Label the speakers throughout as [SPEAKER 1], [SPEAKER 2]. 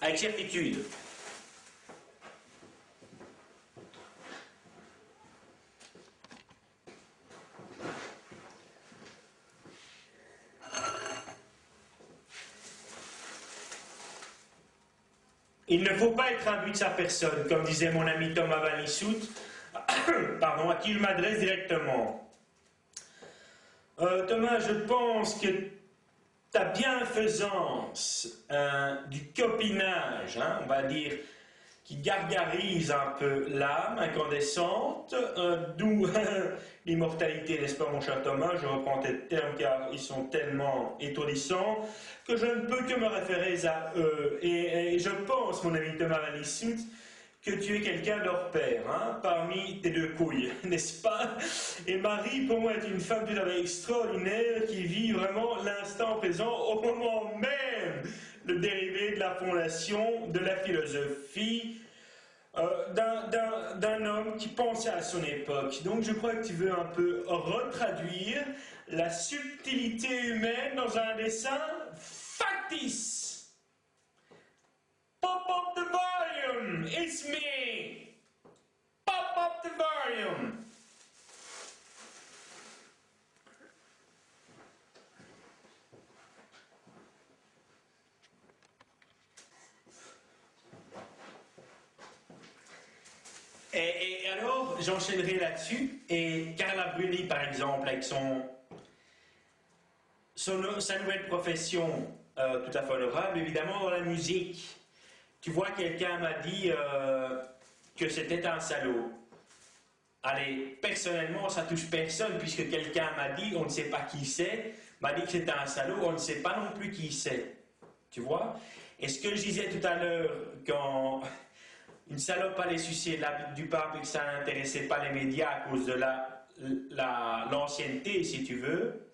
[SPEAKER 1] avec certitude. Il ne faut pas être imbu de sa personne, comme disait mon ami Thomas Van Lieshout, pardon, à qui je m'adresse directement. Thomas, je pense que ta bienfaisance, du copinage, on va dire, qui gargarise un peu l'âme incandescente, d'où l'immortalité, n'est-ce pas mon cher Thomas? Je reprends tes termes car ils sont tellement étourdissants que je ne peux que me référer à eux. Et je pense, mon ami Thomas Van Lieshout, que tu es quelqu'un d'hors pair, parmi tes deux couilles, n'est-ce pas? Et Marie, pour moi, est une femme tout à fait extraordinaire qui vit vraiment l'instant présent au moment même, le dérivé de la fondation de la philosophie d'un homme qui pensait à son époque. Donc je crois que tu veux un peu retraduire la subtilité humaine dans un dessin factice. Pop up the volume, it's me. Pop up the volume. Et alors, j'enchaînerai là-dessus. Et Carla Bruni, par exemple, avec sa nouvelle profession tout à fait honorable, évidemment, dans la musique. Tu vois, quelqu'un m'a dit que c'était un salaud. Allez, personnellement, ça touche personne, puisque quelqu'un m'a dit, on ne sait pas qui c'est, m'a dit que c'était un salaud, on ne sait pas non plus qui c'est. Tu vois? Et ce que je disais tout à l'heure, quand une salope allait sucer la bite du pape et que ça n'intéressait pas les médias à cause de l'ancienneté, si tu veux,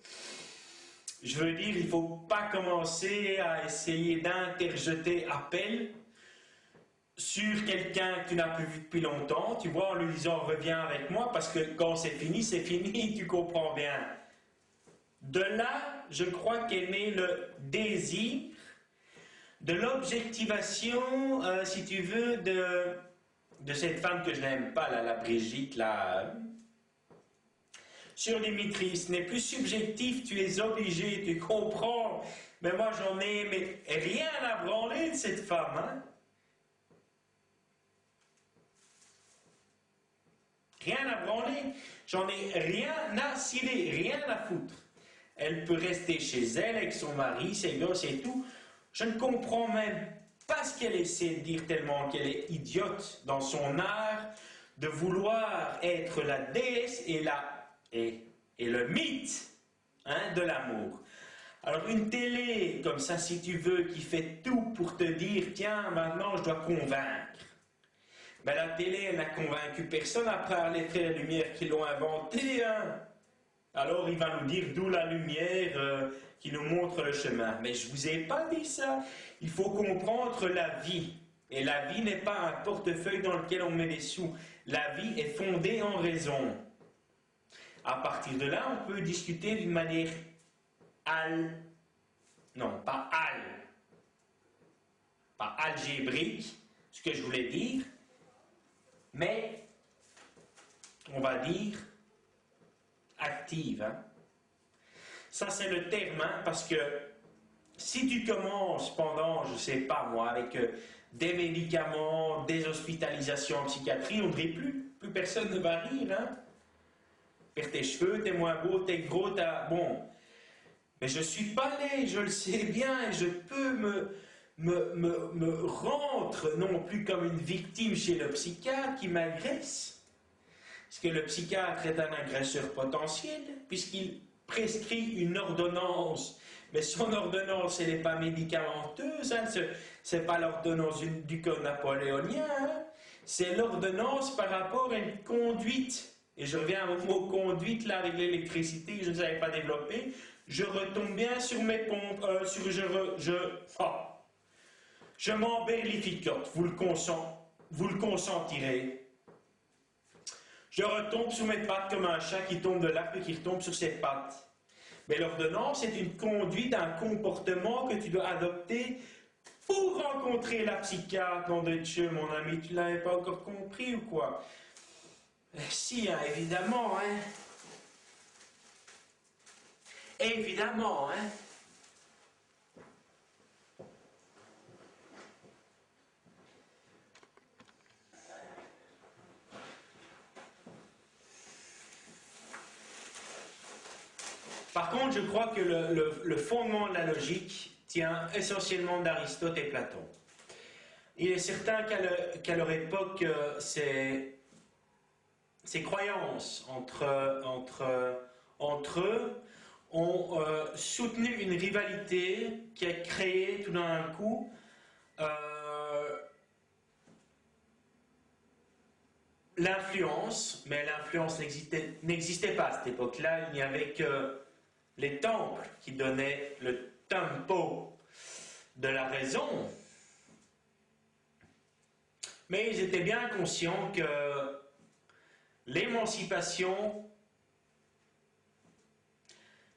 [SPEAKER 1] je veux dire, il ne faut pas commencer à essayer d'interjeter appel sur quelqu'un que tu n'as plus vu depuis longtemps, tu vois, en lui disant « reviens avec moi » parce que quand c'est fini, tu comprends bien. De là, je crois qu'est né le désir de l'objectivation, si tu veux, de cette femme que je n'aime pas, la Brigitte, sur Dimitri. Ce n'est plus subjectif, tu es obligé, tu comprends. Mais moi, j'en ai rien à branler de cette femme, Rien à branler, j'en ai rien à cirer, rien à foutre. Elle peut rester chez elle avec son mari, ses gosses et tout. Je ne comprends même pas ce qu'elle essaie de dire tellement qu'elle est idiote dans son art de vouloir être la déesse et le mythe de l'amour. Alors une télé comme ça, si tu veux, qui fait tout pour te dire « tiens, maintenant je dois convaincre ». Ben, la télé, elle n'a convaincu personne après les traits de lumière qui l'ont inventé. Alors il va nous dire d'où la lumière qui nous montre le chemin. Mais je ne vous ai pas dit ça. Il faut comprendre la vie. Et la vie n'est pas un portefeuille dans lequel on met des sous. La vie est fondée en raison. À partir de là, on peut discuter d'une manière pas algébrique, ce que je voulais dire, mais on va dire active. Ça c'est le terme, parce que si tu commences pendant, je ne sais pas moi, avec des médicaments, des hospitalisations en psychiatrie, on ne rit plus personne ne va rire. Perds tes cheveux, t'es moins beau, t'es gros, bon. Mais je ne suis pas laid, je le sais bien, et je peux me rendre non plus comme une victime chez le psychiatre qui m'agresse. Parce que le psychiatre est un agresseur potentiel, puisqu'il prescrit une ordonnance. Mais son ordonnance, elle n'est pas médicamenteuse, ce n'est pas l'ordonnance du code napoléonien, c'est l'ordonnance par rapport à une conduite. Et je reviens au mot conduite, là, avec l'électricité, je ne savais pas développer. Je retombe bien sur mes pompes, je m'emberlificote, vous le consentirez. Je retombe sur mes pattes comme un chat qui tombe de l'arbre et qui retombe sur ses pattes. Mais l'ordonnance, c'est une conduite, un comportement que tu dois adopter Vous rencontrez la psychiatre, nom de Dieu, mon ami, tu l'avais pas encore compris ou quoi? Si, hein, évidemment, hein. Évidemment, hein. Par contre, je crois que le fondement de la logique tient essentiellement d'Aristote et Platon. Il est certain qu'à leur époque, ces croyances entre eux ont soutenu une rivalité qui a créé tout d'un coup l'influence, mais l'influence n'existait pas à cette époque-là, il n'y avait que les temples qui donnaient le tempo de la raison. Mais ils étaient bien conscients que l'émancipation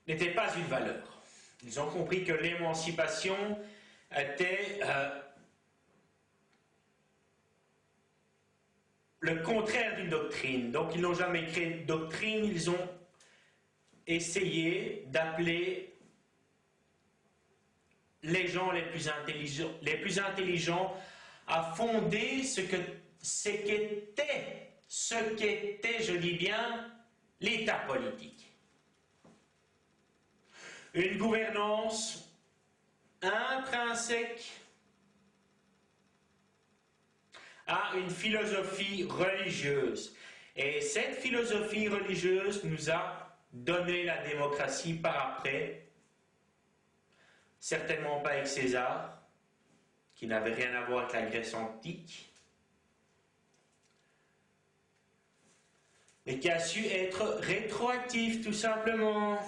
[SPEAKER 1] n'était pas une valeur. Ils ont compris que l'émancipation était le contraire d'une doctrine. Donc ils n'ont jamais créé de doctrine, ils ont essayé d'appeler les gens les plus intelligents à fonder ce qu'était, je dis bien, l'État politique. Une gouvernance intrinsèque à une philosophie religieuse. Et cette philosophie religieuse nous a donné la démocratie par après, certainement pas avec César, qui n'avait rien à voir avec la Grèce antique, mais qui a su être rétroactif tout simplement.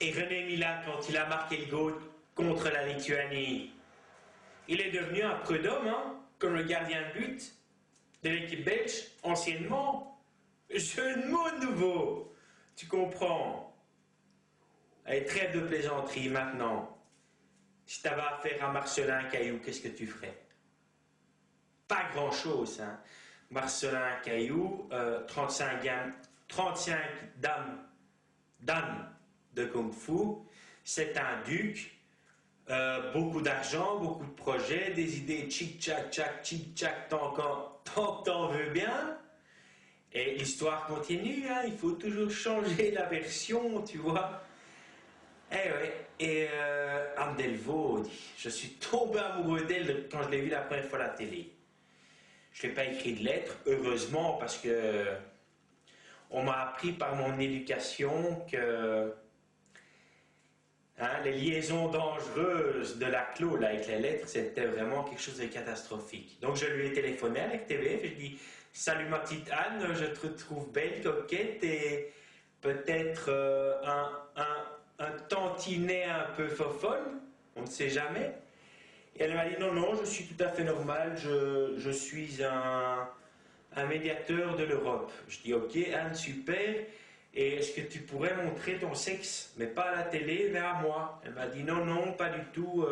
[SPEAKER 1] Et René Milan, quand il a marqué le goal contre la Lituanie, il est devenu un prud'homme, hein, comme le gardien de but de l'équipe belge, anciennement. Jeu de mots nouveau, tu comprends. Allez, trêve de plaisanterie maintenant. Si tu avais affaire à Marcelin Caillou, qu'est-ce que tu ferais? Pas grand-chose, hein. Marcelin Caillou, 35 dames de Kung-Fu, c'est un duc, beaucoup d'argent, beaucoup de projets, des idées tchic-tchac, tant que t'en veux bien, et l'histoire continue, hein, il faut toujours changer la version, tu vois. Eh ouais, et Anne Delvaux, je suis tombé amoureux d'elle quand je l'ai vue la première fois à la télé. Je n'ai pas écrit de lettres, heureusement, parce que on m'a appris par mon éducation que les liaisons dangereuses de la Claude avec les lettres, c'était vraiment quelque chose de catastrophique. Donc je lui ai téléphoné avec TVF et je lui ai dit « Salut ma petite Anne, je te trouve belle, coquette et peut-être un tantinet un peu fofolle, on ne sait jamais. » Et elle m'a dit « Non, non, je suis tout à fait normal, je suis un médiateur de l'Europe. » Je dis « Ok Anne, super. Et est-ce que tu pourrais montrer ton sexe, mais pas à la télé, mais à moi? » Elle m'a dit non, non, pas du tout.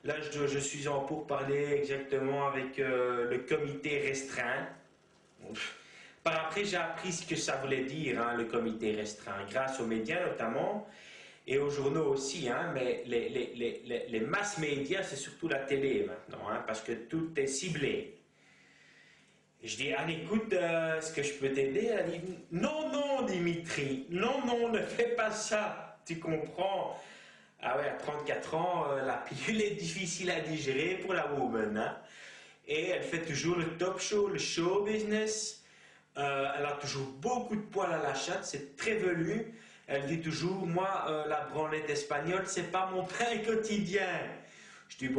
[SPEAKER 1] Là, je suis en pourparlers exactement avec le comité restreint. Par après, j'ai appris ce que ça voulait dire, hein, le comité restreint, grâce aux médias notamment, et aux journaux aussi. Hein, mais les masses médias, c'est surtout la télé maintenant, hein, parce que tout est ciblé. Je dis, Anne, écoute, est-ce que je peux t'aider? Elle dit, non, non, Dimitri, non, non, ne fais pas ça, tu comprends? Ah ouais, à 34 ans, la pilule est difficile à digérer pour la woman. Hein? Et elle fait toujours le top show, le show business. Elle a toujours beaucoup de poils à la chatte, c'est très velu. Elle dit toujours, moi, la branlette espagnole, c'est pas mon pain quotidien. Je dis,